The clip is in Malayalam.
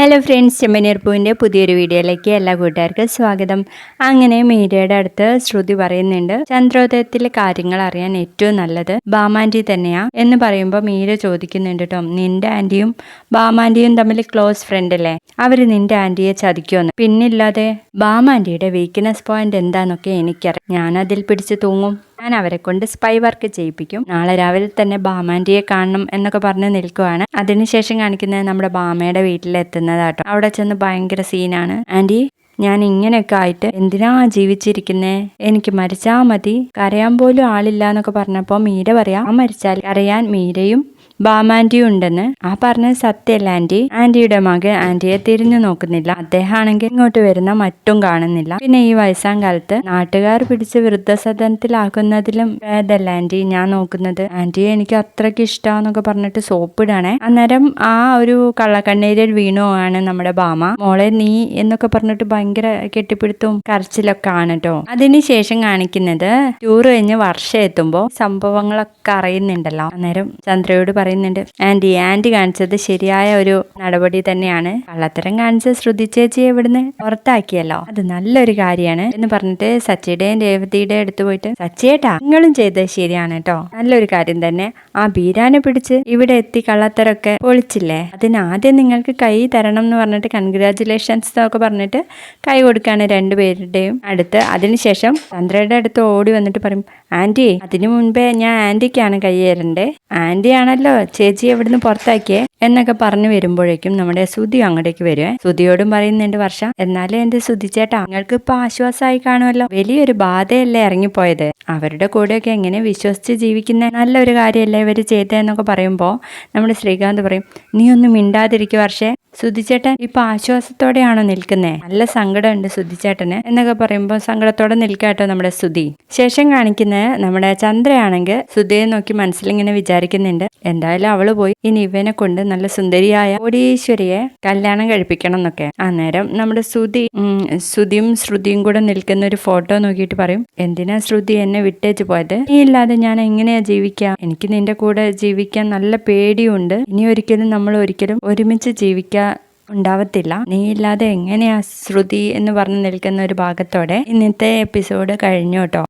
ഹലോ ഫ്രണ്ട്സ്, ചെമ്മനീർപ്പൂവിൻ്റെ പുതിയൊരു വീഡിയോയിലേക്ക് എല്ലാ കൂട്ടുകാർക്കും സ്വാഗതം. അങ്ങനെ മീരയുടെ അടുത്ത് ശ്രുതി പറയുന്നുണ്ട്, ചന്ദ്രോദയത്തിലെ കാര്യങ്ങൾ അറിയാൻ ഏറ്റവും നല്ലത് ബാമാൻറ്റി തന്നെയാ എന്ന് പറയുമ്പോൾ മീര ചോദിക്കുന്നുണ്ട് കേട്ടോ, നിന്റെ ആൻറ്റിയും ബാമാൻറ്റിയും തമ്മിൽ ക്ലോസ് ഫ്രണ്ട് അല്ലേ, അവർ നിന്റെ ആൻറ്റിയെ ചതിക്കുമെന്ന്. പിന്നില്ലാതെ ബാമാൻറ്റിയുടെ വീക്ക്നെസ് പോയിന്റ് എന്താന്നൊക്കെ എനിക്കറിയാം, ഞാനതിൽ പിടിച്ച് തൂങ്ങും. ഞാൻ അവരെ കൊണ്ട് സ്പൈ വർക്ക് ചെയ്യിപ്പിക്കും. നാളെ രാവിലെ തന്നെ ബാമാൻറ്റിയെ കാണണം എന്നൊക്കെ പറഞ്ഞ് നിൽക്കുവാണ്. അതിനുശേഷം കാണിക്കുന്നത് നമ്മുടെ ബാമയുടെ വീട്ടിലെത്തുന്നതാട്ടോ. അവിടെ ചെന്ന് ഭയങ്കര സീനാണ്. ആൻറ്റി, ഞാൻ ഇങ്ങനെയൊക്കെ ആയിട്ട് എന്തിനാ ജീവിച്ചിരിക്കുന്നേ, എനിക്ക് മരിച്ചാ മതി, കരയാൻ പോലും ആളില്ല എന്നൊക്കെ പറഞ്ഞപ്പോൾ മീര പറയാ, ആ മരിച്ചാൽ കരയാൻ മീരയും ബാമാൻറ്റിയും ഉണ്ടെന്ന്. ആ പറഞ്ഞത് സത്യമല്ല ആൻറ്റി. ആൻറ്റിയുടെ മകൻ ആൻറ്റിയെ തിരിഞ്ഞു നോക്കുന്നില്ല, അദ്ദേഹം ആണെങ്കിൽ ഇങ്ങോട്ട് വരുന്ന മറ്റും കാണുന്നില്ല. പിന്നെ ഈ വയസ്സാം കാലത്ത് നാട്ടുകാർ പിടിച്ച് വൃദ്ധസദനത്തിലാക്കുന്നതിലും ഭേദമല്ല ആൻറ്റി ഞാൻ നോക്കുന്നത്. ആൻറ്റിയെ എനിക്ക് അത്രയ്ക്ക് ഇഷ്ടമാന്നൊക്കെ പറഞ്ഞിട്ട് സോപ്പിടാണേ. അന്നേരം ആ ഒരു കള്ളക്കണ്ണീരിൽ വീണുവാണ് നമ്മുടെ ബാമ. മോളെ നീ എന്നൊക്കെ പറഞ്ഞിട്ട് ഭയങ്കര കെട്ടിപ്പിടുത്തവും കരച്ചിലൊക്കെ ആണ് കേട്ടോ. അതിനുശേഷം കാണിക്കുന്നത് ടൂർ കഴിഞ്ഞ് വർഷം എത്തുമ്പോൾ സംഭവങ്ങളൊക്കെ അറിയുന്നുണ്ടല്ലോ. അന്നേരം ചന്ദ്രയോട് പറയുന്നുണ്ട്, ആൻറ്റി കാണിച്ചത് ശരിയായ ഒരു നടപടി തന്നെയാണ്. കള്ളത്തരം കാണിച്ച് ശ്രുതി ചേച്ചിയെ ഇവിടുന്ന് പുറത്താക്കിയല്ലോ, അത് നല്ലൊരു കാര്യമാണ് എന്ന് പറഞ്ഞിട്ട് സച്ചിയുടെയും രേവതിയുടെ അടുത്ത് പോയിട്ട്, സച്ചിയേട്ടാ നിങ്ങളും ചെയ്തത് ശരിയാണ് കേട്ടോ, നല്ലൊരു കാര്യം തന്നെ. ആ ബീരാനെ പിടിച്ച് ഇവിടെ എത്തി കള്ളത്തരൊക്കെ പൊളിച്ചില്ലേ, അതിനാദ്യം നിങ്ങൾക്ക് കൈ തരണം എന്ന് പറഞ്ഞിട്ട് കൺഗ്രാറ്റുലേഷൻസ് എന്നൊക്കെ പറഞ്ഞിട്ട് കൈ കൊടുക്കാണ് രണ്ടുപേരുടെയും അടുത്ത്. അതിനുശേഷം ചന്ദ്രയുടെ അടുത്ത് ഓടി വന്നിട്ട് പറയും, ആൻറ്റി അതിനു മുൻപേ ഞാൻ ആൻറ്റിക്കാണ് കൈ തരണ്ടേ, ആൻറ്റിയാണല്ലോ ചേച്ചി എവിടുന്ന് പുറത്താക്കിയേ എന്നൊക്കെ പറഞ്ഞു വരുമ്പോഴേക്കും നമ്മുടെ സുധി അങ്ങോട്ടേക്ക് വരുവേ. സുധിയോടും പറയുന്നുണ്ട് വർഷ, എന്നാലും എന്റെ സുധി ചേട്ടാ നിങ്ങൾക്ക് ഇപ്പൊ ആശ്വാസമായി കാണുമല്ലോ, വലിയൊരു ബാധയല്ലേ ഇറങ്ങിപ്പോയത്, അവരുടെ കൂടെയൊക്കെ എങ്ങനെ വിശ്വസിച്ച് ജീവിക്കുന്ന നല്ലൊരു കാര്യമല്ലേ ഇവര് ചെയ്തതെന്നൊക്കെ പറയുമ്പോൾ നമ്മുടെ ശ്രീകാന്ത് പറയും, നീ ഒന്നും മിണ്ടാതിരിക്കും വർഷേ, സുധിച്ചേട്ടൻ ഇപ്പൊ ആശ്വാസത്തോടെയാണോ നിൽക്കുന്നേ, നല്ല സങ്കടമുണ്ട് സുധിച്ചേട്ടന് എന്നൊക്കെ പറയുമ്പോൾ സങ്കടത്തോടെ നിൽക്കാട്ടോ നമ്മുടെ സുധി. ശേഷം കാണിക്കുന്നത് നമ്മുടെ ചന്ദ്രയാണെങ്കിൽ സുധിയെ നോക്കി മനസ്സിലിങ്ങനെ വിചാരിക്കുന്നുണ്ട്, എന്തായാലും അവള് പോയി, ഇനി ഇവനെ കൊണ്ട് നല്ല സുന്ദരിയായ കോടീശ്വരിയെ കല്യാണം കഴിപ്പിക്കണം എന്നൊക്കെ. അന്നേരം നമ്മുടെ ശ്രുതിയും ശ്രുതിയും കൂടെ നിൽക്കുന്ന ഒരു ഫോട്ടോ നോക്കിയിട്ട് പറയും, എന്തിനാ ശ്രുതി എന്നെ വിട്ടേച്ച് പോയത്, നീ ഇല്ലാതെ ഞാൻ എങ്ങനെയാ ജീവിക്കാം, എനിക്ക് നിന്റെ കൂടെ ജീവിക്കാൻ നല്ല പേടിയുണ്ട്, ഇനി ഒരിക്കലും നമ്മൾ ഒരുമിച്ച് ജീവിക്കാൻ ഉണ്ടാവത്തില്ല, നീ ഇല്ലാതെ എങ്ങനെയാ ശ്രുതി എന്ന് പറഞ്ഞു നിൽക്കുന്ന ഒരു ഭാഗത്തോടെ ഇന്നത്തെ എപ്പിസോഡ് കഴിഞ്ഞു കേട്ടോ.